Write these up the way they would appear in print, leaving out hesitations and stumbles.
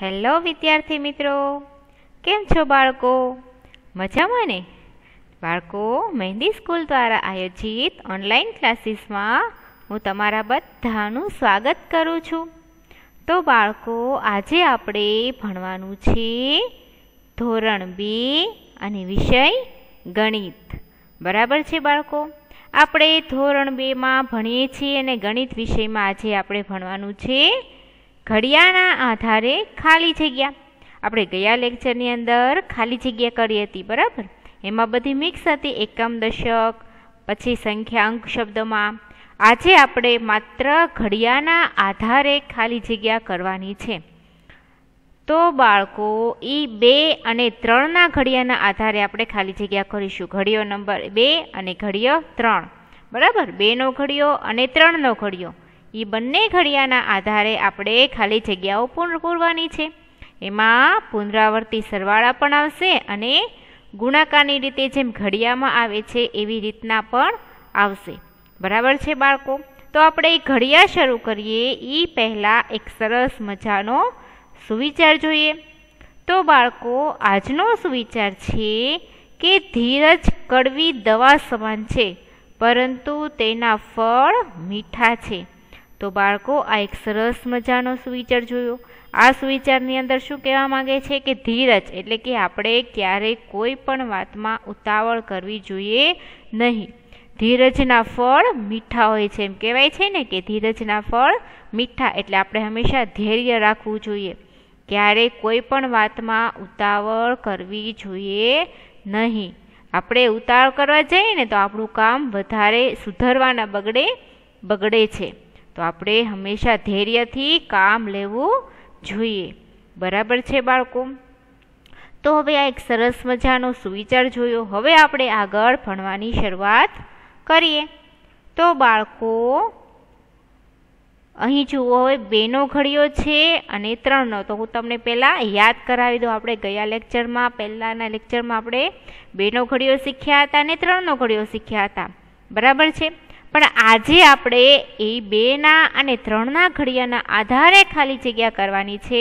Hello વિદ્યાર્થી મિત્રો, કેમ છો બાળકો? મજામાં ને? બાળકો, મહેંદી સ્કૂલ દ્વારા આયોજિત ઓનલાઈન ક્લાસીસમાં હું તમારા બધાનું સ્વાગત કરું છું. તો બાળકો, આજે આપણે ભણવાનું છે ધોરણ 2 અને વિષય ગણિત. બરાબર છે બાળકો? આપણે ધોરણ 2માં ભણીએ છીએ અને ગણિત વિષયમાં આજે આપણે ભણવાનું છે ઘડિયાળના આધારે ખાલી જગ્યા. આપણે ગયા લેક્ચરની અંદર ખાલી જગ્યા કરી હતી, બરાબર? એમાં બધી મિક્સ હતી, એકમ, દશક, પછી સંખ્યા, અંક શબ્દમાં. આજે આપણે માત્ર ઘડિયાળના આધારે ખાલી જગ્યા કરવાની છે. તો બાળકો, એ 2 અને 3ના ઘડિયાળના આધારે આપણે ખાલી જગ્યા કરીશું. ઘડિયો નંબર 2 અને ઘડિયો 3, બરાબર? 2નો ઘડિયો અને 3નો ઘડિયો, એ બંને ઘડિયાળના આધારે આપણે ખાલી જગ્યાઓ પૂરવાની છે. એમાં પુનરાવર્તી સરવાળા પણ આવશે અને ગુણાકારની રીતે જેમ ઘડિયાળમાં આવે છે એવી રીતના પણ આવશે. બરાબર છે બાળકો? તો આપણે ઘડિયાળ શરૂ કરીએ એ પહેલાં એક સરસ મજાનો સુવિચાર જોઈએ. તો બાળકો, આજનો સુવિચાર છે કે ધીરજ કડવી દવા સમાન છે, પરંતુ તેના ફળ મીઠા છે. તો બાળકો, આ એક સરસ મજાનો સુવિચાર જોયો. આ સુવિચારની અંદર શું કહેવા માંગે છે કે ધીરજ એટલે કે આપણે ક્યારેય કોઈ પણ વાતમાં ઉતાવળ કરવી જોઈએ નહીં. ધીરજના ફળ મીઠા હોય છે, એમ કહેવાય છે ને કે ધીરજના ફળ મીઠા. એટલે આપણે હંમેશા ધૈર્ય રાખવું જોઈએ. ક્યારેય કોઈ પણ વાતમાં ઉતાવળ કરવી જોઈએ નહીં. આપણે ઉતાવળ કરવા જઈએ ને તો આપણું કામ વધારે સુધરવાના બગડે છે. તો આપણે હંમેશા ધૈર્યથી કામ લેવું જોઈએ. બરાબર છે બાળકો? તો હવે આ એક સરસ મજાનો સુવિચાર જોયો. હવે આપણે આગળ ભણવાની શરૂઆત કરીએ. તો બાળકો, અહીં જુઓ, હવે 2નો ઘડિયો છે અને 3નો. તો હું તમને પહેલાં યાદ કરાવી દઉં. આપણે ગયા લેક્ચરમાં, પહેલાંના લેક્ચરમાં આપણે 2નો ઘડિયો શીખ્યા હતા અને 3નો ઘડિયો શીખ્યા હતા. બરાબર છે? પણ આજે આપણે એ 2ના અને 3ના ઘડિયાના આધારે ખાલી જગ્યા કરવાની છે.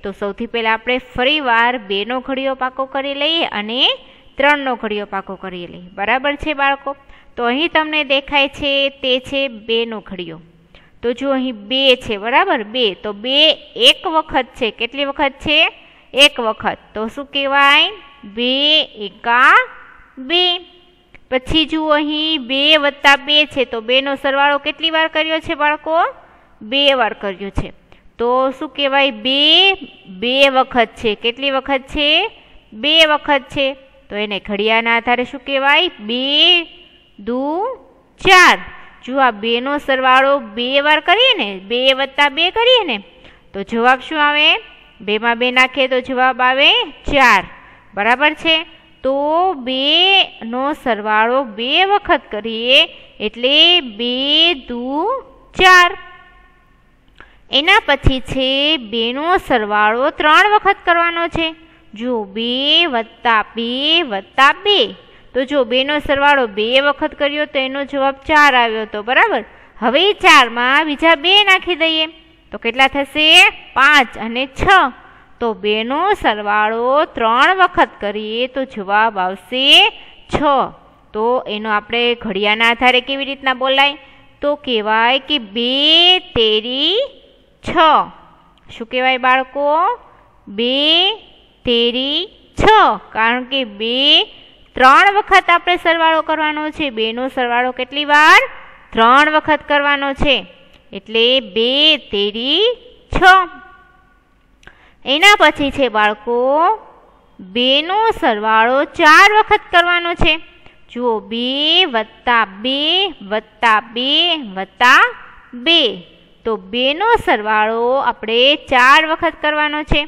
તો સૌથી પહેલાં આપણે ફરીવાર 2નો ઘડિયો પાકો કરી લઈએ અને 3નો ઘડિયો પાકો કરી લઈએ. બરાબર છે બાળકો? તો અહીં તમને દેખાય છે તે છે 2નો ઘડિયો. તો જો અહીં 2 છે, બરાબર? 2. તો 2 એક વખત છે. કેટલી વખત છે? એક વખત. તો શું કહેવાય? 2 એકા 2. પછી જુઓ, અહીં 2 વત્તા 2 છે. તો 2નો સરવાળો કેટલી વાર કર્યો છે બાળકો? 2 વાર કર્યો છે. તો શું કહેવાય? 2 વખત છે. કેટલી વખત છે? 2 વખત છે. તો એને ઘડિયાળના આધારે શું કહેવાય? 2 દુ 4. જો આ 2નો સરવાળો 2 વાર કરીએ ને, 2 વત્તા 2 કરીએ ને, તો જવાબ શું આવે? 2માં 2 નાખીએ તો જવાબ આવે 4. બરાબર છે? તો 2નો સરવાળો 2 વખત કરીએ એટલે 2 દુ 4. એના પછી છે 2નો સરવાળો 3 વખત કરવાનો છે. જો 2 વત્તા 2 વત્તા 2. તો જો 2નો સરવાળો 2 વખત કર્યો તો એનો જવાબ 4 આવ્યો હતો. બરાબર? હવે 4માં બીજા 2 નાખી દઈએ તો કેટલા થશે? 5 અને 6. તો 2નો સરવાળો 3 વખત કરીએ તો જવાબ આવશે 6. તો એનો આપણે ઘડિયાળના આધારે કેવી રીતના બોલાય? તો કહેવાય કે 2 તેરી 6. શું કહેવાય બાળકો? 2 તેરી 6. કારણ કે 3 વખત આપણે સરવાળો કરવાનો છે. 2નો સરવાળો કેટલી વાર? 3 વખત કરવાનો છે. એટલે 2 તેરી 6. એના પછી છે બાળકો 2નો સરવાળો 4 વખત કરવાનો છે. જુઓ, 2 વત્તા 2 વત્તા 2 વત્તા 2. તો 2નો સરવાળો આપણે 4 વખત કરવાનો છે.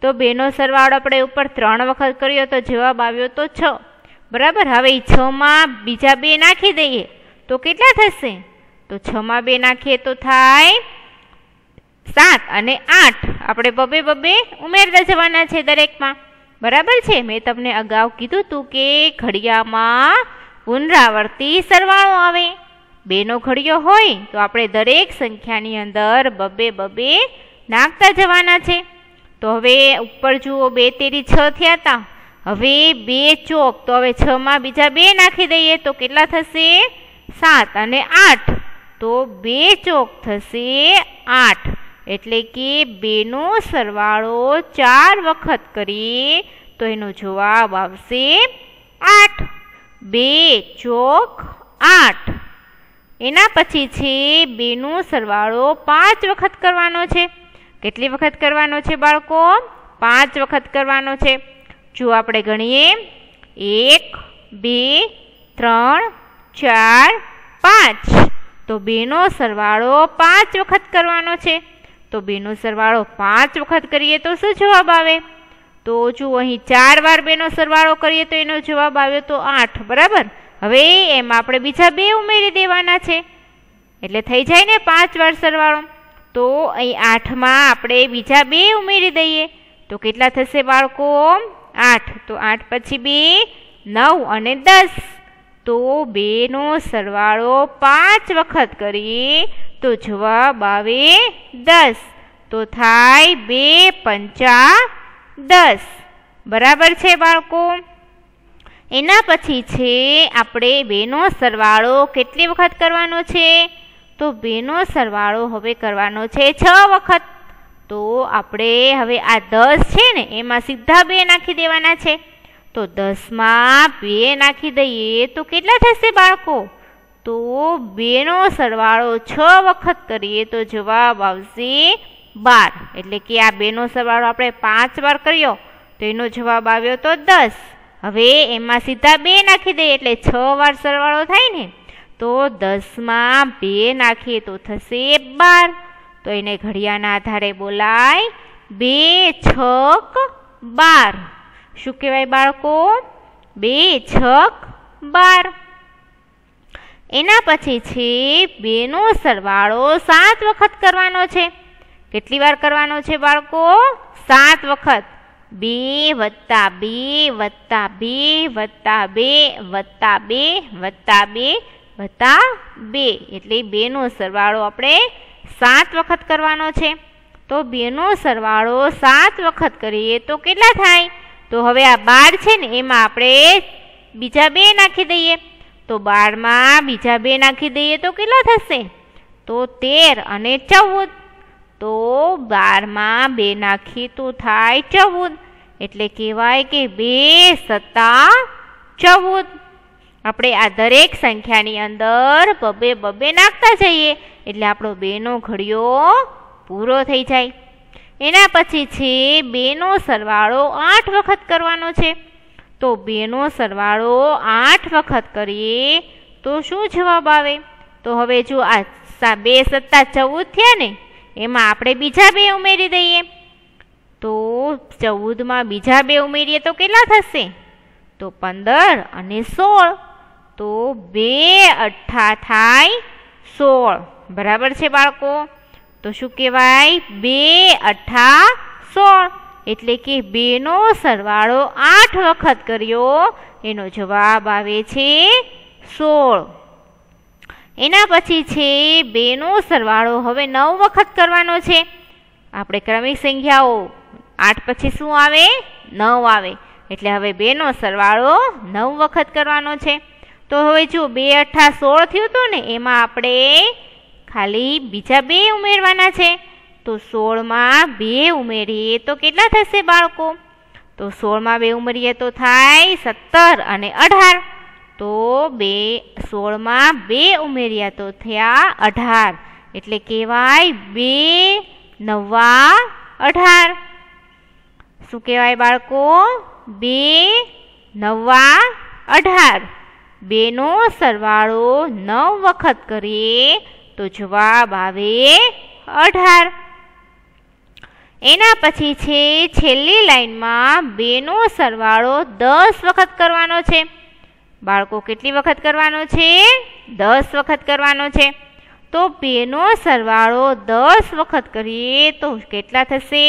તો 2નો સરવાળો આપણે ઉપર 3 વખત કર્યો તો જવાબ આવ્યો તો 6. બરાબર? હવે 6માં બીજા 2 નાખી દઈએ તો કેટલા થશે? તો 6માં 2 નાખીએ તો થાય 7 અને 8. આપણે બબે ઉમેરતા જવાના છે દરેકમાં. બરાબર છે? મેં તમને અગાઉ કીધું હતું કે ઘડિયાળમાં પુનરાવર્તી સરવાળો આવે. 2નો ઘડિયો હોય તો આપણે દરેક સંખ્યાની અંદર બબે નાખતા જવાના છે. તો હવે ઉપર જુઓ 2 તેરી 6 થયા હતા. હવે 2 ચોક, તો હવે 6 માં બીજા 2 નાખી દઈએ તો કેટલા થશે? 7 અને 8. તો 2 ચોક થશે 8. એટલે કે 2 નો સરવાળો 4 વખત કરીએ તો એનો જવાબ આવશે 8. 2 ચોક 8. એના પછી છે 2 નો સરવાળો 5 વખત કરવાનો છે. કેટલી વખત કરવાનો છે બાળકો? 5 વખત કરવાનો છે. જો આપણે ગણીએ 1 2 3 4 5. તો 2 નો સરવાળો 5 વખત કરવાનો છે. તો 2 નો સરવાળો 5 વખત કરીએ તો શું જવાબ આવે? તો જો અહીં 4 વાર 2 નો સરવાળો કરીએ તો એનો જવાબ આવ્યો તો 8. બરાબર. હવે એમાં આપણે બીજા 2 ઉમેરી દેવાના છે એટલે થઈ જાય ને 5 વાર સરવાળો. તો અહીં 8 માં આપણે બીજા 2 ઉમેરી દઈએ તો કેટલા થશે બાળકો? 8. તો 8 પછી 2 9 અને 10. તો 2 નો સરવાળો 5 વખત કરીએ તો જવાબ આવે 10. તો થાય 2 પંચા 10. બરાબર છે બાળકો. એના પછી છે આપણે 2 નો સરવાળો કેટલી વખત કરવાનો છે? તો 2 નો સરવાળો હવે કરવાનો છે 6 વખત. તો આપણે હવે આ 10 છે ને એમાં સીધા 2 નાખી દેવાના છે. તો 10 માં 2 નાખી દઈએ તો કેટલા થશે બાળકો? તો 2 નો સરવાળો 6 વખત કરીએ તો જવાબ આવશે 12. એટલે કે આ 2 નો સરવાળો આપણે 5 વાર કર્યો તો એનો જવાબ આવ્યો તો 10. હવે એમાં સીધા 2 નાખી દઈએ એટલે 6 વાર સરવાળો થાય ને. તો 10 માં 2 નાખીએ તો થશે 12. તો એને ઘડિયાના આધારે બોલાય 2 છક 12. શું કહેવાય બાળકો? 2 છક 12. એના પછી છે 2 નો સરવાળો 7 વખત કરવાનો છે. કેટલી વાર કરવાનો છે બાળકો? 7 વખત. 2 વત્તા 2 વત્તા 2 વત્તા 2 વત્તા 2 વત્તા 2 વત્તા 2. એટલે 2 નો સરવાળો આપણે 7 વખત કરવાનો છે. તો 2 નો સરવાળો 7 વખત કરીએ તો કેટલા થાય? તો હવે આ 12 છે ને એમાં આપણે બીજા 2 નાખી દઈએ. તો 12 માં બીજા 2 નાખી દઈએ તો કેટલા થશે? તો 13 અને 14. તો 12 માં 2 નાખીએ તો થાય 14. એટલે કહેવાય કે 2 સત્તા 14. આપણે આ દરેક સંખ્યાની અંદર બબે નાખતા જઈએ એટલે આપણો 2 નો ઘડિયો પૂરો થઈ જાય. એના પછી છે 2 નો સરવાળો 8 વખત કરવાનો છે. તો 2 નો સરવાળો 8 વખત કરીએ તો શું જવાબ આવે? તો હવે જો આ 2 સત્તા 14 થયા ને એમાં આપણે બીજા 2 ઉમેરી દઈએ. તો 14 માં બીજા 2 ઉમેરીએ તો કેટલા થશે? તો 15 અને 16. તો 2 અઠ્ઠા થાય 16. બરાબર છે બાળકો. તો શું કહેવાય? 2 અઠ્ઠા 16. એટલે કે 2 નો સરવાળો 8 વખત કર્યો એનો જવાબ આવે છે 16. એના પછી છે 2 નો સરવાળો હવે 9 વખત કરવાનો છે. આપણે ક્રમિક સંખ્યાઓ 8 પછી શું આવે? 9 આવે. એટલે હવે 2 નો સરવાળો 9 વખત કરવાનો છે. તો હવે જો 2 અઠ્ઠા 16 થયું હતું ને એમાં આપણે ખાલી બીજા 2 ઉમેરવાના છે. તો 16 માં 2 ઉમેરીએ તો કેટલા થશે બાળકો? તો 16 માં 2 ઉમેરીએ તો થાય 17 અને 18. તો 16 માં 2 ઉમેર્યા તો થયા 18. એટલે કહેવાય 2 નવા 18. શું કહેવાય બાળકો? 2 નવા 18. 2 નો સરવાળો 9 વખત કરીએ તો જવાબ આવે 18. એના પછી છે છેલ્લી લાઈનમાં 2 નો સરવાળો 10 વખત કરવાનો છે. બાળકો કેટલી વખત કરવાનો છે? 10 વખત કરવાનો છે. તો 2 નો સરવાળો 10 વખત કરીએ તો કેટલા થશે?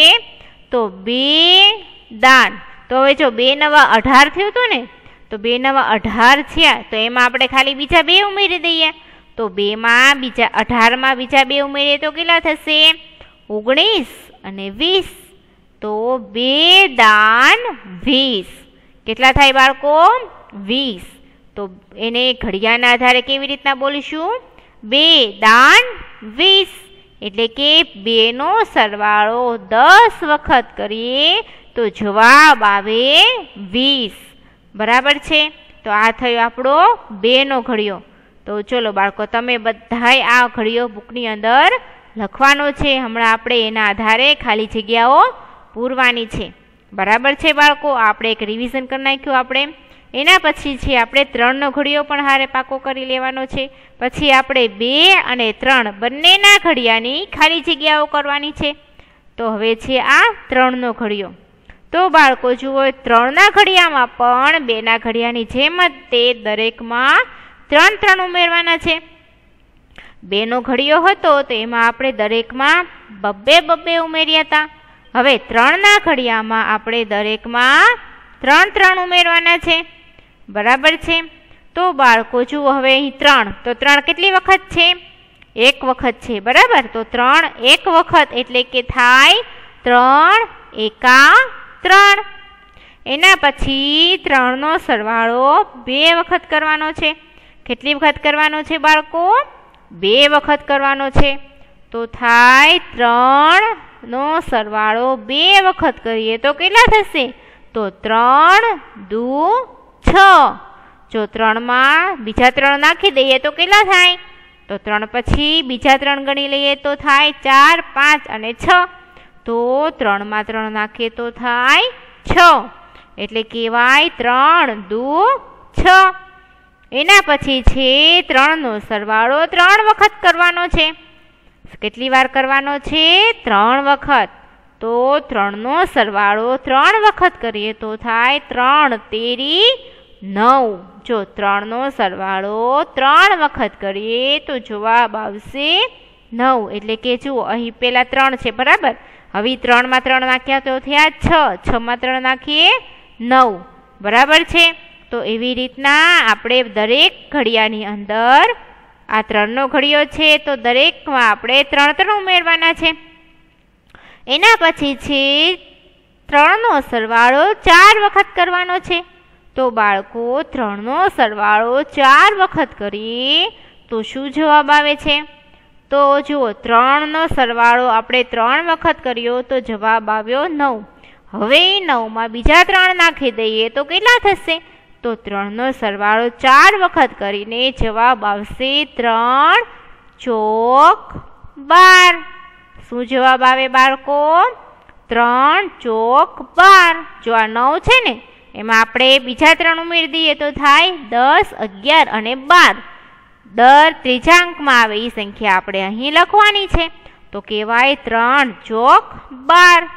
તો 2 દાન. તો હવે જો 2 નવા 18 થયું હતું ને તો 2 નવા 18 થયા તો એમાં આપણે ખાલી બીજા 2 ઉમેરી દઈએ. તો 2 માં બીજા 18 માં બીજા 2 ઉમેરીએ તો કેટલા થશે? 19 અને 20. તો 2 દાન 20. કેટલા થાય બાળકો? 20. તો એને ઘડિયાના આધારે કેવી રીતના બોલીશું? 2 દાન 20. એટલે કે 2 નો સરવાળો 10 વખત કરીએ તો જવાબ આવે 20. બરાબર છે? તો આ થયો આપણો 2 નો ઘડિયો. તો ચલો બાળકો, તમે બધાય આ ઘડિયો બુકની અંદર લખવાનો છે. હમણાં આપણે એના આધારે ખાલી જગ્યાઓ પૂરવાની છે. બરાબર છે બાળકો? આપણે એક રિવિઝન કરી નાખ્યું આપણે. એના પછી છે આપણે 3 નો ઘડિયો પણ હારે પાકો કરી લેવાનો છે. પછી આપણે 2 અને 3 બંનેના ઘડિયાની ખાલી જગ્યાઓ કરવાની છે. તો હવે છે આ 3 નો ઘડિયો. તો બાળકો જુઓ, 3 ના ઘડિયામાં પણ 2 ના ઘડિયાની જેમ જ તે દરેકમાં 3 ઉમેરવાના છે. 2 નો ઘડિયો હતો તો એમાં આપણે દરેકમાં 2 ઉમેર્યા હતા. હવે 3 ના ઘડિયામાં આપણે દરેકમાં 3 ઉમેરવાના છે. બરાબર છે? તો બાળકો જુઓ, હવે અહીં 3, તો 3 કેટલી વખત છે? 1 વખત છે. બરાબર? તો 3 1 વખત એટલે કે થાય 3 એકા 3. એના પછી 3 નો સરવાળો 2 વખત કરવાનો છે. કેટલી વખત કરવાનો છે બાળકો? 2 વખત કરવાનો છે. તો થાય 3 નો સરવાળો 2 વખત કરીએ તો કેટલા થશે? તો 3 દુ 6. જો 3 માં બીજા 3 નાખી દઈએ તો કેટલા થાય? તો 3 પછી બીજા 3 ગણી લઈએ તો થાય 4, 5 અને 6. તો 3 માં 3 નાખીએ તો થાય 6. એટલે કહેવાય 3 દુ 6. એના પછી છે 3 નો સરવાળો 3 વખત કરવાનો છે. કેટલી વાર કરવાનો છે? 3 વખત. તો 3 નો સરવાળો 3 વખત કરીએ તો થાય 3 તેરી 9. જો 3 નો સરવાળો 3 વખત કરીએ તો જવાબ આવશે 9. એટલે કે જુઓ, અહીં પેલા 3 છે. બરાબર? હવે 3 માં 3 નાખ્યા તો થયા 6. 6 માં 3 નાખીએ 9. બરાબર છે? તો એવી રીતના આપણે દરેક ઘડિયાની અંદર આ 3 નો ઘડિયો છે તો દરેકમાં આપણે 3 ઉમેરવાના છે. એના પછી છે 3 નો સરવાળો 4 વખત કરવાનો છે. તો બાળકો 3 નો સરવાળો 4 વખત કરીએ તો શું જવાબ આવે છે? તો જુઓ, 3 નો સરવાળો આપણે 3 વખત કર્યો તો જવાબ આવ્યો 9. હવે 9 માં બીજા 3 નાખી દઈએ તો કેટલા થશે? તો 3 નો સરવાળો 4 વખત કરીને જવાબ આવશે 3 ચોક 12. શું જવાબ આવે બાળકો? 3 ચોક 12. જો આ 9 છે ને, એમાં આપણે બીજા 3 ઉમેરી દઈએ તો થાય 10, 11 અને 12. દર ત્રીજાંકમાં આવે એ સંખ્યા આપણે અહીં લખવાની છે. તો કહેવાય 3 ચોક 12.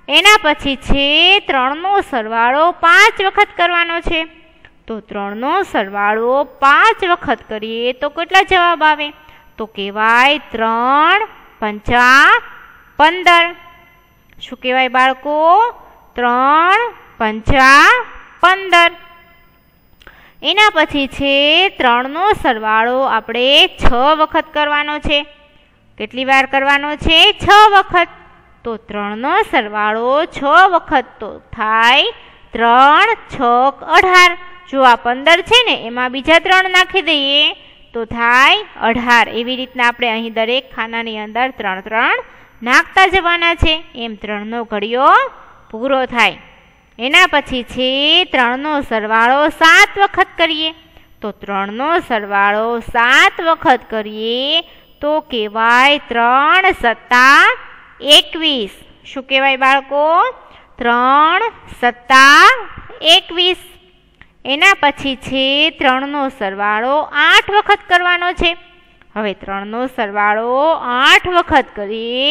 એના પછી છે 3 નો સરવાળો 5 વખત કરવાનો છે. તો 3 નો સરવાળો 5 વખત કરીએ તો કેટલા જવાબ આવે? તો કહેવાય 3 પંચા 15. શું કહેવાય બાળકો? 3 પંચા 15. એના પછી છે 3 નો સરવાળો આપણે 6 વખત કરવાનો છે. કેટલી વાર કરવાનો છે? 6 વખત. તો 3 નો સરવાળો 6 વખત તો થાય 3 છોક 18. જો આ 15 છે ને, એમાં બીજા 3 નાખી દઈએ તો થાય 18. એવી રીતના આપણે અહીં દરેક ખાનાની અંદર 3 નાખતા જવાના છે. એમ 3 નો ઘડિયો પૂરો થાય. એના પછી છે 3 નો સરવાળો 7 વખત કરીએ. તો 3 નો સરવાળો 7 વખત કરીએ તો કહેવાય 3 સત્તા 21. શું કહેવાય બાળકો? 3 સત્તા 21. એના પછી છે 3 નો સરવાળો 8 વખત કરવાનો છે. હવે 3 નો સરવાળો 8 વખત કરીએ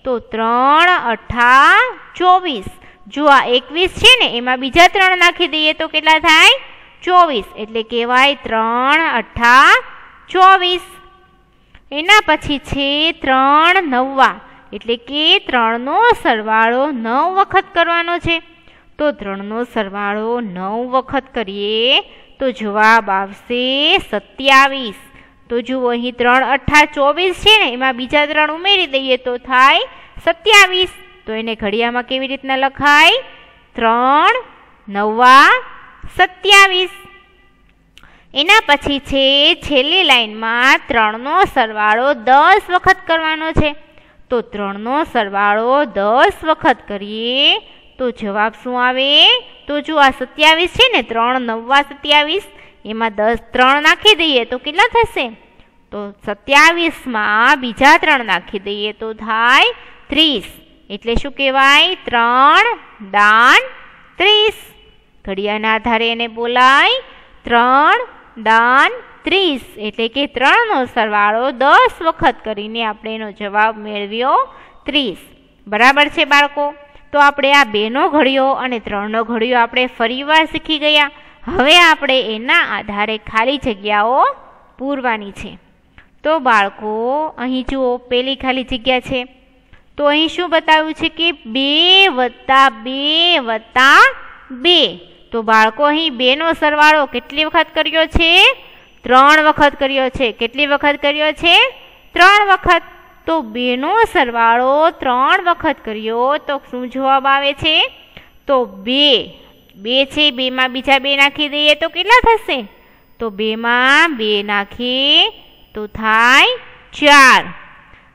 તો 3 અઠા 24. જો આ 21 છે ને, એમાં બીજા 3 નાખી દઈએ તો કેટલા થાય? 24. એટલે કહેવાય 3 અઠા 24. એના પછી છે 3 નવ્વા, એટલે કે 3 નો સરવાળો 9 વખત કરવાનો છે. તો 3 નો સરવાળો 9 વખત કરીએ તો જવાબ આવશે 27. તો જુઓ, અહીં 3 અઠા 24 છે ને, એમાં બીજા 3 ઉમેરી દઈએ તો થાય 27. તો એને ઘડિયામાં કેવી રીતના લખાય? 3 9 27. એના પછી છે છેલ્લી લાઈનમાં 3નો સરવાળો 10 વખત કરવાનો છે. તો 3નો સરવાળો 10 વખત કરીએ તો જવાબ શું આવે? તો જો આ 27 છે ને, 3 9 27, એમાં 3 નાખી દઈએ તો કેટલા થશે? તો 27માં બીજા 3 નાખી દઈએ તો થાય 30. એટલે શું કહેવાય? 3 દાન 30. ઘડિયાના આધારે એને બોલાય 3 દાન 30. એટલે કે 3નો સરવાળો 10 વખત કરીને આપણે એનો જવાબ મેળવ્યો 30. બરાબર છે બાળકો? તો આપણે આ 2નો ઘડિયો અને 3નો ઘડિયો આપણે ફરીવાર શીખી ગયા. હવે આપણે એના આધારે ખાલી જગ્યાઓ પૂરવાની છે. તો બાળકો અહીં જુઓ, પેલી ખાલી જગ્યા છે. તો અહીં શું બતાવ્યું છે કે 2 + 2 + 2. તો બાળકો અહીં 2નો સરવાળો કેટલી વખત કર્યો છે? 3 વખત કર્યો છે. કેટલી વખત કર્યો છે? 3 વખત. તો 2નો સરવાળો 3 વખત કર્યો તો શું જવાબ આવે છે? તો 2 છે, 2માં બીજા 2 નાખી દઈએ તો કેટલા થશે? તો 2માં 2 નાખીએ તો થાય 4.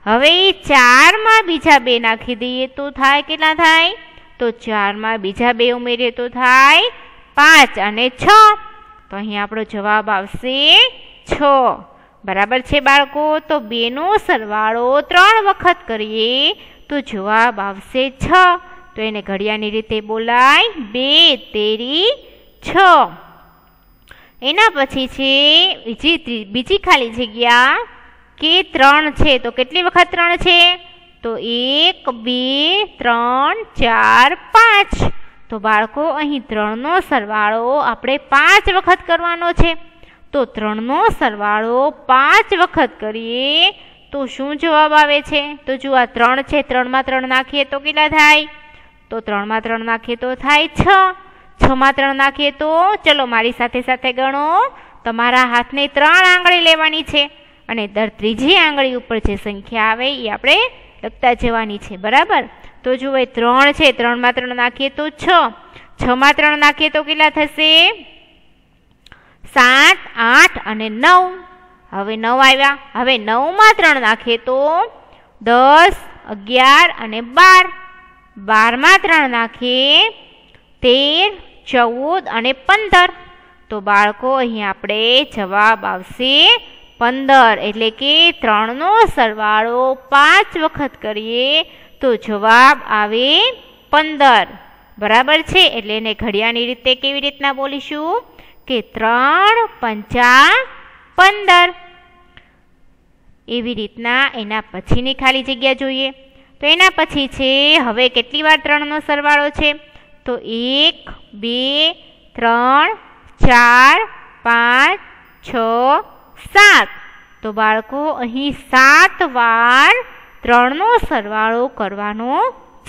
હવે 4માં બીજા 2 નાખી દઈએ તો થાય કેટલા થાય? તો 4માં બીજા 2 ઉમેરીએ તો થાય 5 અને 6. તો અહીં આપણો જવાબ આવશે 6. બરાબર છે બાળકો? તો 2નો સરવાળો 3 વખત કરીએ તો જવાબ આવશે 6. તો એને ઘડિયાની રીતે બોલાય 2 * 3 = 6. એના પછી છે બીજી ખાલી જગ્યા કે 3 છે. તો કેટલી વખત 3 છે? તો 1 2 3 4 5. તો બાળકો અહીં 3નો સરવાળો આપણે 5 વખત કરવાનો છે. તો 3નો સરવાળો 5 વખત કરીએ તો શું જવાબ આવે છે? તો જો આ 3 છે, 3માં 3 નાખીએ તો કેટલા થાય? તો 3માં 3 નાખીએ તો થાય 6. 6માં 3 નાખીએ તો, ચલો મારી સાથે સાથે ગણો. તમારા હાથને 3 આંગળી લેવાની છે અને દર ત્રીજી આંગળી ઉપર જે સંખ્યા આવે એ આપણે લખતા જવાની છે. બરાબર? તો જુઓ 3 છે, 3માં 3 નાખીએ તો 6. 6માં 3 નાખીએ તો કેટલા થશે? 7 8 અને 9. હવે 9 આવ્યા. હવે 9માં 3 નાખીએ તો 10 11 અને 12. 12માં 3 નાખીએ 13 14 અને 15. તો બાળકો અહીં આપણે જવાબ આવશે 15. એટલે કે 3નો સરવાળો 5 વખત કરીએ તો જવાબ આવે 15. બરાબર છે? એટલે એને ઘડિયાની રીતે કેવી રીતના બોલીશું કે 3 5 15. એવી રીતના એના પછીની ખાલી જગ્યા જોઈએ. તો એના પછી છે હવે કેટલી વાર 3નો સરવાળો છે? તો 1 2 3 4 5 6 7. તો બાળકો અહીં 7 વાર 3નો સરવાળો કરવાનો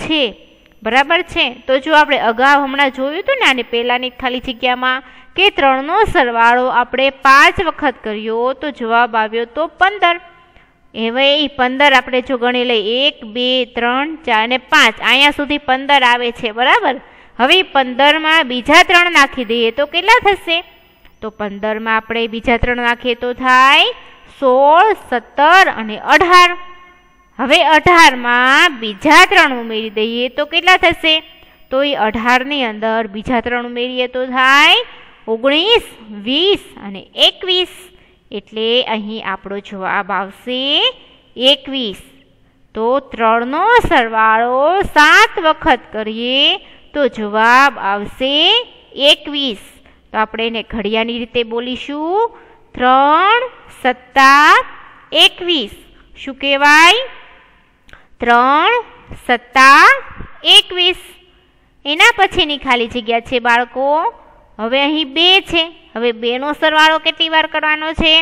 છે. બરાબર છે? તો જો આપણે અગાઉ હમણાં જોયું હતું ને, આને પહેલાંની ખાલી જગ્યામાં કે 3નો સરવાળો આપણે 5 વખત કર્યો તો જવાબ આવ્યો તો 15. હવે એ 15 આપણે જો ગણી લઈએ 1 2 3 4 અને 5, અહીંયા સુધી 15 આવે છે. બરાબર? હવે 15માં બીજા 3 નાખી દઈએ તો કેટલા થશે? તો 15માં આપણે બીજા 3 નાખીએ તો થાય 16 17 અને 18. હવે 18માં બીજા 3 ઉમેરી દઈએ તો કેટલા થશે? તો એ 18ની અંદર બીજા 3 ઉમેરીએ તો થાય 19 20 અને 21. એટલે અહીં આપણો જવાબ આવશે 21. તો 3નો સરવાળો 7 વખત કરીએ તો જવાબ આવશે 21. તો આપણે એને ઘડિયાની રીતે બોલીશું 3 7 21. શું કહેવાય? 3 7 21. એના પછીની ખાલી જગ્યા છે બાળકો. હવે અહીં 2 છે. હવે 2નો સરવાળો કેટલી વાર કરવાનો છે?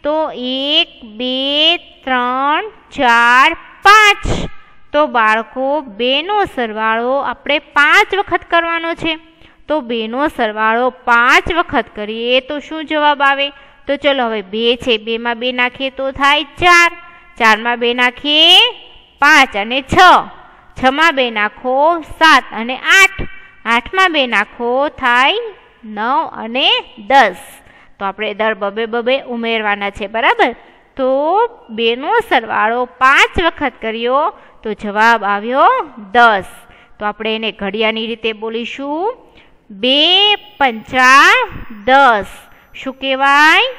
તો 1 2 3 4 5. તો બાળકો 2નો સરવાળો આપણે 5 વખત કરવાનો છે. તો 2નો સરવાળો 5 વખત કરીએ તો શું જવાબ આવે? તો ચલો હવે 2 છે, 2માં 2 નાખીએ તો થાય 4. 4માં 2 નાખીએ 5 અને 6. 6 માં 2 નાખો 7 અને 8, 8 માં 2 નાખો થાય 9 અને 10. તો આપણે દર બબે ઉમેરવાના છે, બરાબર. તો 2 નો સરવાળો 5 વખત કર્યો તો જવાબ આવ્યો 10. તો આપણે એને ઘડિયાની રીતે બોલીશું 2 પંચા 10. શું કહેવાય?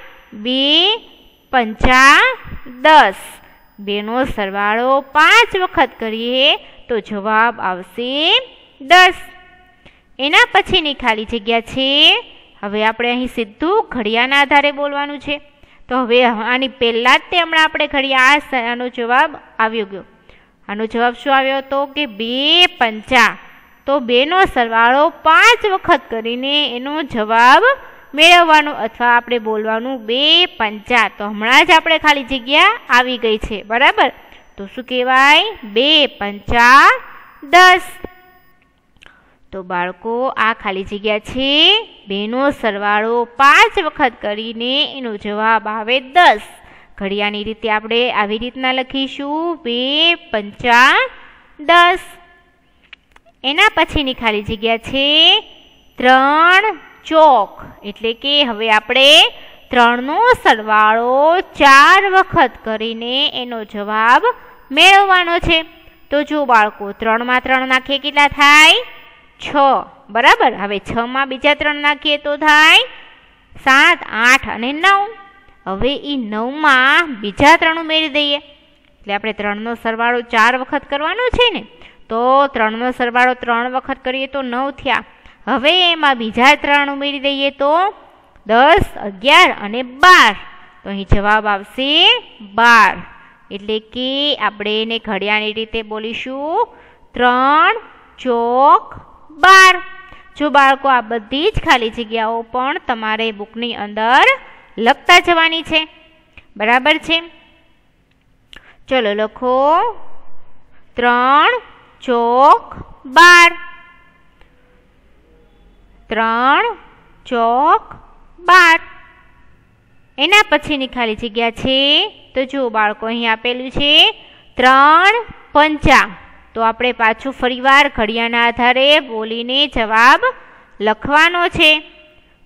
2 પંચા 10. 2 નો સરવાળો 5 વખત કરીએ તો જવાબ આવશે 10. એના પછીની ખાલી જગ્યા છે. હવે આપણે અહીં સીધું ઘડિયાના આધારે બોલવાનું છે. તો હવે આની પહેલાં જ તે હમણાં આપણે ઘડિયા આનો જવાબ આવ્યો ગયો. આનો જવાબ શું આવ્યો હતો કે 2 પંચા. તો 2 નો સરવાળો 5 વખત કરીને એનો જવાબ મેળવવાનો અથવા આપણે બોલવાનું 2 પંચા. તો હમણાં જ આપણે ખાલી જગ્યા આવી ગઈ છે, બરાબર. તો શું કહેવાય? 2 પંચા 10. તો બાળકો આ ખાલી જગ્યા છે. 2 નો સરવાળો 5 વખત કરીને એનો જવાબ આવે 10. ઘડિયાની રીતે આપણે આવી રીતના લખીશું 2 પંચા 10. એના પછીની ખાલી જગ્યા છે 3 ચોક. એટલે કે હવે આપણે 3 નો સરવાળો 4 વખત કરીને એનો જવાબ મેળવવાનો છે. તો જો બાળકો 3 માં 3 નાખીએ કેટલા થાય? 6, બરાબર. હવે 6 માં બીજા 3 નાખીએ તો થાય 7, 8 અને 9. હવે એ 9 માં બીજા 3 ઉમેરી દઈએ. એટલે આપણે 3 નો સરવાળો 4 વખત કરવાનો છે ને. તો 3 નો સરવાળો 3 વખત કરીએ તો 9 થયા. હવે એમાં બીજા 3 ઉમેરી દઈએ તો 10, 11 અને 12. તો અહીં જવાબ આવશે 12. એટલે કે આપણે એને ઘડિયાની રીતે બોલીશું 3 ચોક 12. જો બાળકો આ બધી જ ખાલી જગ્યાઓ પણ તમારે બુકની અંદર લખતા જવાની છે, બરાબર છે. ચલો લખો 3 ચોક 12. 3 ચોક 12. એના પછીની ખાલી જગ્યા છે. તો જો બાળકો અહીં આપેલું છે 3 પંચા. તો આપણે પાછું ફરીવાર ઘડિયાના આધારે બોલીને જવાબ લખવાનો છે.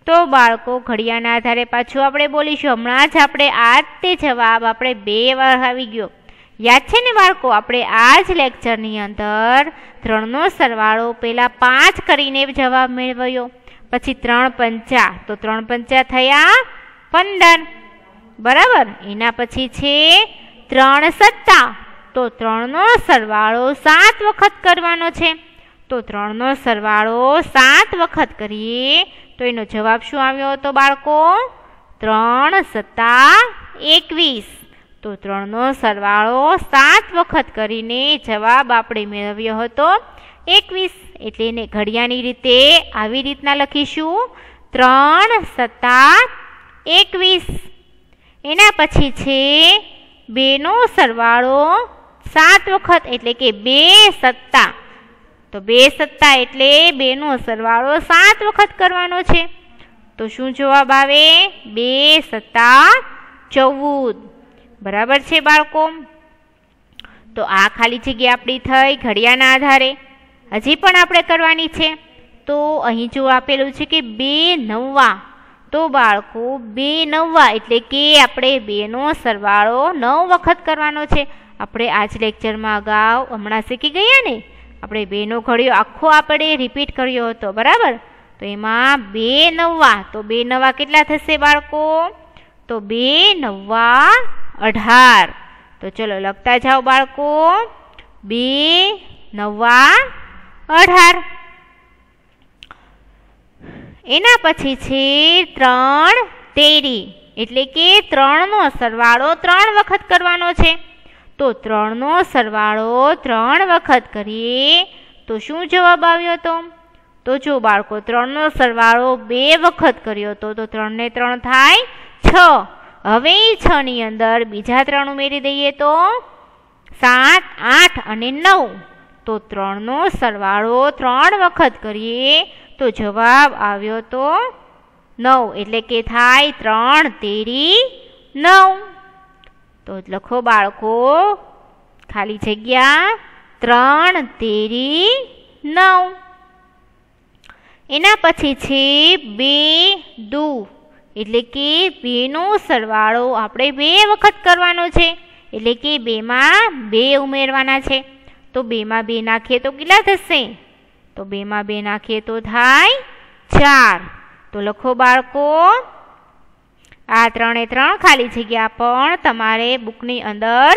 તો બાળકો ઘડિયાના આધારે પાછું આપણે બોલીશું. હમણાં જ આપણે આ તે જવાબ આપણે 2 વાર આવી ગયો. યાદ છે ને બાળકો? આપણે આ જ લેક્ચરની અંદર 3 નો સરવાળો પહેલાં 5 કરીને જવાબ મેળવ્યો. પછી 3 પંચા. તો 3 પંચા થયા 15, બરાબર. એના પછી છે 3 સત્તા. તો 3 નો સરવાળો 7 વખત કરવાનો છે. તો 3 નો સરવાળો 7 વખત કરીએ તો એનો જવાબ શું આવ્યો હતો બાળકો? 3 સત્તા 21. તો 3 નો સરવાળો 7 વખત કરીને જવાબ આપણે મેળવ્યો હતો 21. એટલે એને ઘડિયાની રીતે આવી રીતના લખીશું 3 સત્તા 21. એના પછી છે 2 નો સરવાળો 7 વખત એટલે કે 2 સત્તા. તો 2 સત્તા એટલે 2 નો સરવાળો 7 વખત કરવાનો છે. તો શું જવાબ આવે? 2 સત્તા 14. બરાબર છે બાળકો? તો આ ખાલી જગ્યા આપણી થઈ ઘડિયાના આધારે. હજી પણ આપણે કરવાની છે. તો અહીં જો આપેલું છે કે 2 નવ્વા. તો બાળકો 2 નવ્વા એટલે કે આપણે 2 નો સરવાળો 9 વખત કરવાનો છે. આપણે આજ લેક્ચરમાં અગાઉ હમણાં શીખી ગયા ને, આપણે 2 નો ઘડિયો આખો આપણે રિપીટ કર્યો હતો, બરાબર. તો એમાં 2 નવ્વા. તો 2 નવ્વા કેટલા થશે બાળકો? તો 2 નવ્વા 18. તો ચલો લખતા જાઓ બાળકો 2 નવ્વા 18. એના પછી છે 3 તેરી એટલે કે 3 નો સરવાળો 3 વખત કરવાનો છે. તો 3 નો સરવાળો 3 વખત કરીએ તો શું જવાબ આવ્યો હતો? તો જો બાળકો 3 નો સરવાળો 2 વખત કર્યો હતો. તો 3 ને 3 થાય 6. હવે 6 ની અંદર બીજા 3 ઉમેરી દઈએ તો 7, 8 અને 9. તો 3 નો સરવાળો 3 વખત કરીએ તો જવાબ આવ્યો તો 9. એટલે કે થાય 3 તેરી 9. તો લખો બાળકો ખાલી જગ્યા 3 તેરી 9. એના પછી છે 2 દુ, એટલે કે 2નો સરવાળો આપણે 2 વખત કરવાનો છે, એટલે કે 2માં 2 ઉમેરવાના છે. તો 2માં 2 નાખીએ તો કેટલા થશે? તો 2માં 2 નાખીએ તો થાય 4. તો લખો બાળકો, આ 3 એ 3 ખાલી જગ્યા પણ તમારે બુકની અંદર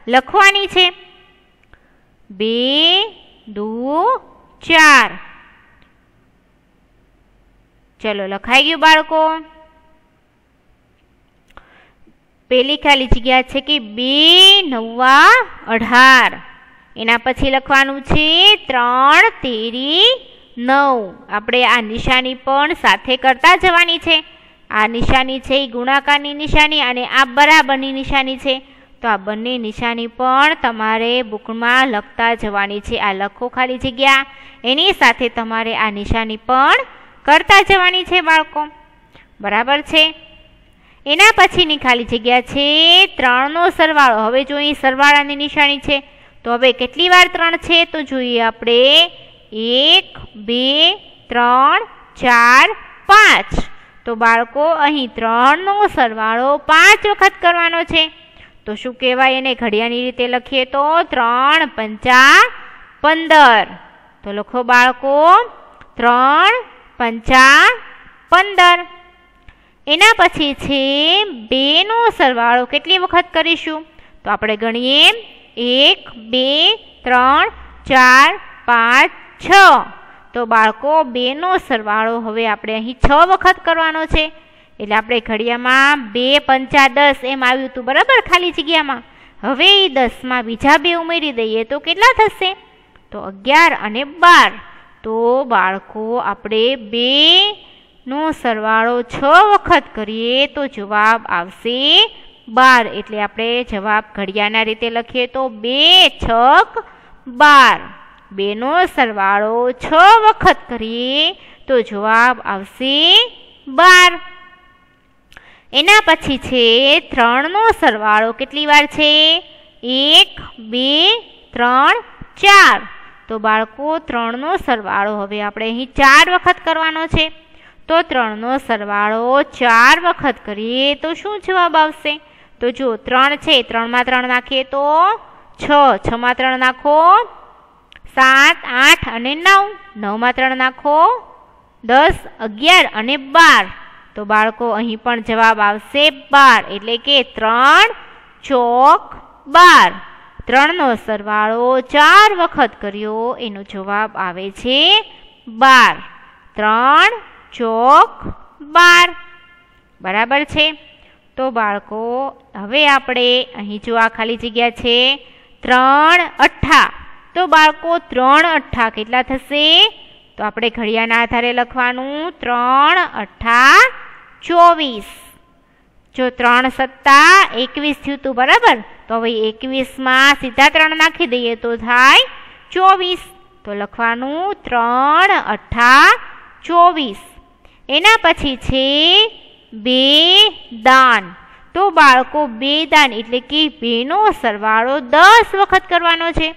લખવાની છે. 2 દુ 4. ચલો લખાઈ ગયું બાળકો. પેલી ખાલી જગ્યા છે કે 2 નવા 18. એના પછી લખવાનું છે 3 તેરી 9. આપણે આ નિશાની પણ સાથે કરતા જવાની છે. આ નિશાની છે એ ગુણાકારની નિશાની અને આ બરાબરની નિશાની છે. તો આ બંને નિશાની પણ તમારે બુકમાં લખતા જવાની છે. આ લખો ખાલી જગ્યા, એની સાથે તમારે આ નિશાની પણ કરતા જવાની છે બાળકો. બરાબર છે. એના પછીની ખાલી જગ્યા છે 3નો સરવાળો. હવે જો અહીં સરવાળાની નિશાની છે તો હવે કેટલી વાર 3 છે તો જોઈએ આપણે. 1 2 3 4 5. તો બાળકો અહીં 3નો સરવાળો 5 વખત કરવાનો છે. તો શું કહેવાય એને ઘડિયાની રીતે લખીએ તો 3 પંચા 15. તો લખો બાળકો 3 પંચા 15. એના પછી છે 2નો સરવાળો કેટલી વખત કરીશું તો આપણે ગણીએ. 1 2 3 4 5 6. તો બાળકો 2નો સરવાળો હવે આપણે અહીં 6 વખત કરવાનો છે. એટલે આપણે ઘડિયામાં 2 પંચા 10 એમ આવ્યું હતું, બરાબર, ખાલી જગ્યામાં. હવે એ 10માં બીજા 2 ઉમેરી દઈએ તો કેટલા થશે? તો 11 અને 12. તો બાળકો આપણે 2નો સરવાળો 6 વખત કરીએ તો જવાબ આવશે 12. એટલે આપણે જવાબ ઘડિયાળના રીતે લખીએ તો 2 છક 12. 2નો સરવાળો 6 વખત કરીએ તો જવાબ આવશે 12. એના પછી છે 3નો સરવાળો કેટલી વાર છે? 1 2 3 4. તો બાળકો 3નો સરવાળો હવે આપણે અહીં 4 વખત કરવાનો છે. તો 3નો સરવાળો 4 વખત કરીએ તો શું જવાબ આવશે? તો જો 3 છે, 3માં 3 નાખીએ તો 6, 6માં 3 નાખો 7 8 અને 9, 9માં 3 નાખો 10 11 અને 12. તો બાળકો અહીં પણ જવાબ આવશે 12. એટલે કે 3 ચોક 12. 3નો સરવાળો 4 વખત કર્યો એનો જવાબ આવે છે 12. 3 ચોક 12. બરાબર છે. તો બાળકો હવે આપણે અહીં જો આ ખાલી જગ્યા છે 3 અઠ્ઠા. તો બાળકો 3 અઠ્ઠા કેટલા થશે? તો આપણે ઘડિયાળના આધારે લખવાનું. 3 અઠ્ઠા 24. જો 3 સત્તા 21 થયું હતું, બરાબર. તો હવે 21માં સીધા 3 નાખી દઈએ તો થાય 24. તો લખવાનું 3 અઠ્ઠા 24. એના પછી છે 2 દાન. તો બાળકો 2 દાન એટલે કે 2નો સરવાળો 10 વખત કરવાનો છે.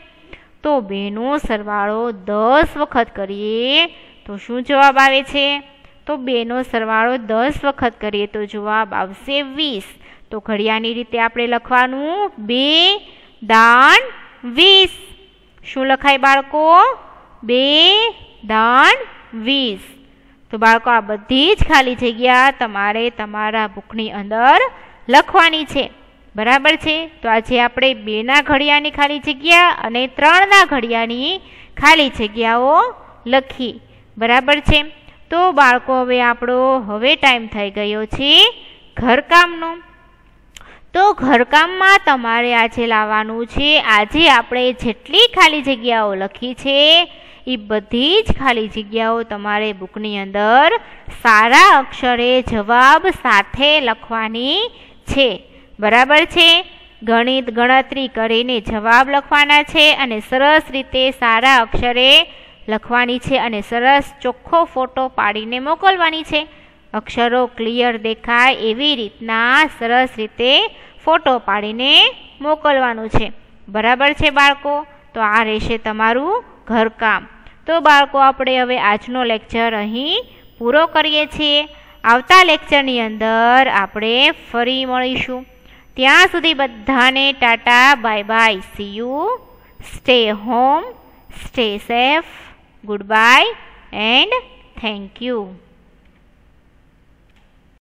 તો 2નો સરવાળો 10 વખત કરીએ તો શું જવાબ આવે છે? તો 2નો સરવાળો 10 વખત કરીએ તો જવાબ આવશે 20. તો ઘડિયાળની રીતે આપણે લખવાનું 2 દાન 20. શું લખાય બાળકો? 2 દાન 20. તો બાળકો આ બધી જ ખાલી જગ્યા તમારે તમારા બુકની અંદર લખવાની છે. બરાબર છે. તો આજે આપણે 2ના ઘડિયાળની ખાલી જગ્યા અને 3ના ઘડિયાળની ખાલી જગ્યાઓ લખી. બરાબર છે. તો બાળકો હવે ટાઈમ થઈ ગયો છે ઘરકામનો. તો ઘરકામમાં તમારે આજે લાવવાનું છે. આજે આપણે જેટલી ખાલી જગ્યાઓ લખી છે એ બધી જ ખાલી જગ્યાઓ તમારે બુકની અંદર સારા અક્ષરે જવાબ સાથે લખવાની છે. બરાબર છે. ગણતરી કરીને જવાબ લખવાના છે અને સરસ રીતે સારા અક્ષરે લખવાની છે અને સરસ ચોખ્ખો ફોટો પાડીને મોકલવાની છે. અક્ષરો ક્લિયર દેખાય એવી રીતના સરસ રીતે ફોટો પાડીને મોકલવાનું છે. બરાબર છે બાળકો? તો આ રહેશે તમારું ઘરકામ. તો બાળકો આપણે હવે આજનો લેક્ચર અહીં પૂરો કરીએ છીએ. આવતા લેક્ચરની અંદર આપણે ફરી મળીશું. ત્યાં સુધી બધાને Tata, bye bye, C you, stay home, stay safe, good bye and thank you.